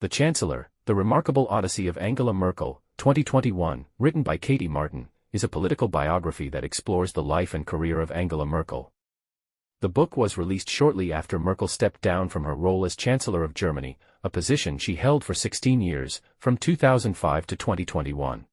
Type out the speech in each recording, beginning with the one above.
The Chancellor, The Remarkable Odyssey of Angela Merkel, 2021, written by Katie Martin, is a political biography that explores the life and career of Angela Merkel. The book was released shortly after Merkel stepped down from her role as Chancellor of Germany, a position she held for 16 years, from 2005 to 2021.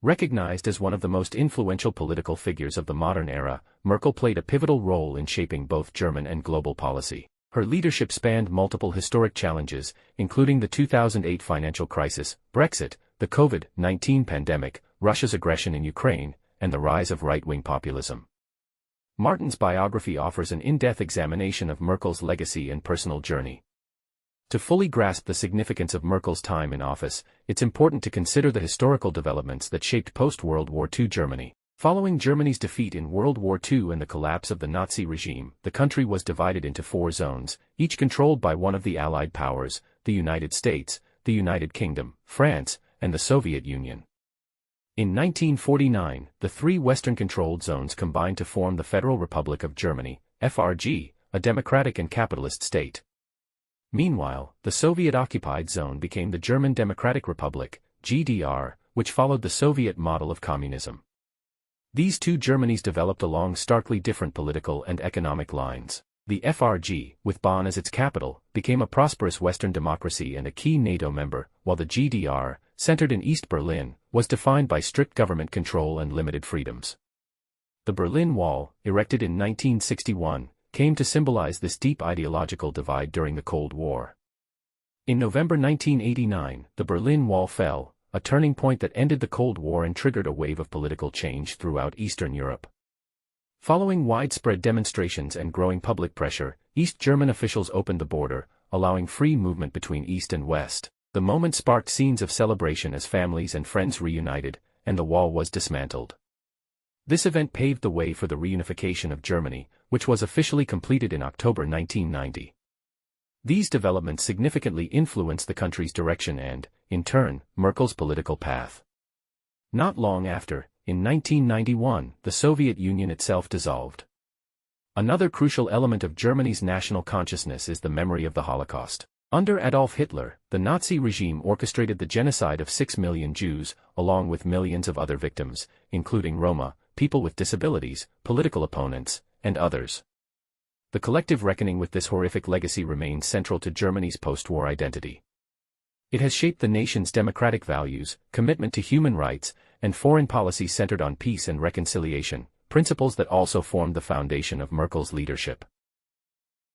Recognized as one of the most influential political figures of the modern era, Merkel played a pivotal role in shaping both German and global policy. Her leadership spanned multiple historic challenges, including the 2008 financial crisis, Brexit, the COVID-19 pandemic, Russia's aggression in Ukraine, and the rise of right-wing populism. Martin's biography offers an in-depth examination of Merkel's legacy and personal journey. To fully grasp the significance of Merkel's time in office, it's important to consider the historical developments that shaped post-World War II Germany. Following Germany's defeat in World War II and the collapse of the Nazi regime, the country was divided into 4 zones, each controlled by one of the Allied powers, the United States, the United Kingdom, France, and the Soviet Union. In 1949, the 3 Western-controlled zones combined to form the Federal Republic of Germany, FRG, a democratic and capitalist state. Meanwhile, the Soviet-occupied zone became the German Democratic Republic, GDR, which followed the Soviet model of communism. These 2 Germanys developed along starkly different political and economic lines. The FRG, with Bonn as its capital, became a prosperous Western democracy and a key NATO member, while the GDR, centered in East Berlin, was defined by strict government control and limited freedoms. The Berlin Wall, erected in 1961, came to symbolize this deep ideological divide during the Cold War. In November 1989, the Berlin Wall fell, a turning point that ended the Cold War and triggered a wave of political change throughout Eastern Europe. Following widespread demonstrations and growing public pressure, East German officials opened the border, allowing free movement between East and West. The moment sparked scenes of celebration as families and friends reunited, and the wall was dismantled. This event paved the way for the reunification of Germany, which was officially completed in October 1990. These developments significantly influenced the country's direction and, in turn, Merkel's political path. Not long after, in 1991, the Soviet Union itself dissolved. Another crucial element of Germany's national consciousness is the memory of the Holocaust. Under Adolf Hitler, the Nazi regime orchestrated the genocide of 6 million Jews, along with millions of other victims, including Roma, people with disabilities, political opponents, and others. The collective reckoning with this horrific legacy remains central to Germany's post-war identity. It has shaped the nation's democratic values, commitment to human rights, and foreign policy centered on peace and reconciliation, principles that also formed the foundation of Merkel's leadership.